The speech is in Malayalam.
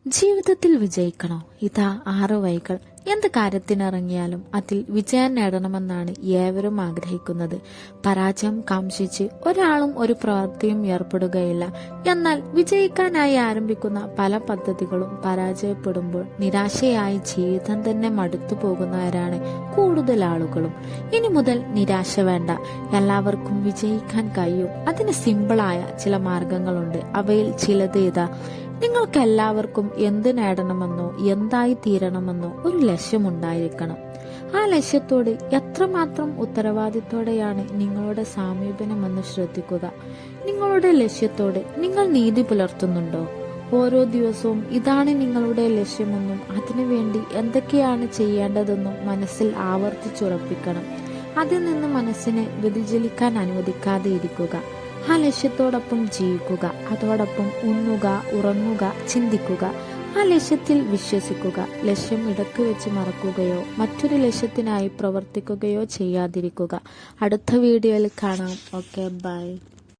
ജീവിതത്തിൽ വിജയിക്കണോ? ഇതാ 6 വഴികൾ. എന്ത് കാര്യത്തിനിറങ്ങിയാലും അതിൽ വിജയം നേടണമെന്നാണ് ഏവരും ആഗ്രഹിക്കുന്നത്. പരാജയം കാംക്ഷിച്ച് ഒരാളും ഒരു പ്രവൃത്തിയും ഏർപ്പെടുകയില്ല. എന്നാൽ വിജയിക്കാനായി ആരംഭിക്കുന്ന പല പദ്ധതികളും പരാജയപ്പെടുമ്പോൾ നിരാശയായി ജീവിതം തന്നെ മടുത്തു പോകുന്നവരാണ് കൂടുതൽ ആളുകളും. ഇനി മുതൽ നിരാശ വേണ്ട. എല്ലാവർക്കും വിജയിക്കാൻ കഴിയും. അതിന് സിമ്പിളായ ചില മാർഗങ്ങളുണ്ട്. അവയിൽ ചിലത് ഇതാ. നിങ്ങൾക്കെല്ലാവർക്കും എന്ത് നേടണമെന്നോ എന്തായി തീരണമെന്നോ ഒരു ലക്ഷ്യമുണ്ടായിരിക്കണം. ആ ലക്ഷ്യത്തോട് എത്രമാത്രം ഉത്തരവാദിത്തോടെയാണ് നിങ്ങളുടെ സമീപനമെന്ന് ശ്രദ്ധിക്കുക. നിങ്ങളുടെ ലക്ഷ്യത്തോട് നിങ്ങൾ നീതി പുലർത്തുന്നുണ്ടോ? ഓരോ ദിവസവും ഇതാണ് നിങ്ങളുടെ ലക്ഷ്യമെന്നും അതിനുവേണ്ടി എന്തൊക്കെയാണ് ചെയ്യേണ്ടതെന്നും മനസ്സിൽ ആവർത്തിച്ചുറപ്പിക്കണം. അതിൽ നിന്ന് മനസ്സിനെ വ്യതിചലിക്കാൻ അനുവദിക്കാതെ ഇരിക്കുക. ആ ലക്ഷ്യത്തോടൊപ്പം ജീവിക്കുക. അതോടൊപ്പം ഉണ്ണുക, ഉറങ്ങുക, ചിന്തിക്കുക. ആ ലക്ഷ്യത്തിൽ വിശ്വസിക്കുക. ലക്ഷ്യം ഇടയ്ക്ക് വെച്ച് മറക്കുകയോ മറ്റൊരു ലക്ഷ്യത്തിനായി പ്രവർത്തിക്കുകയോ ചെയ്യാതിരിക്കുക. അടുത്ത വീഡിയോയിൽ കാണാം. Okay, by.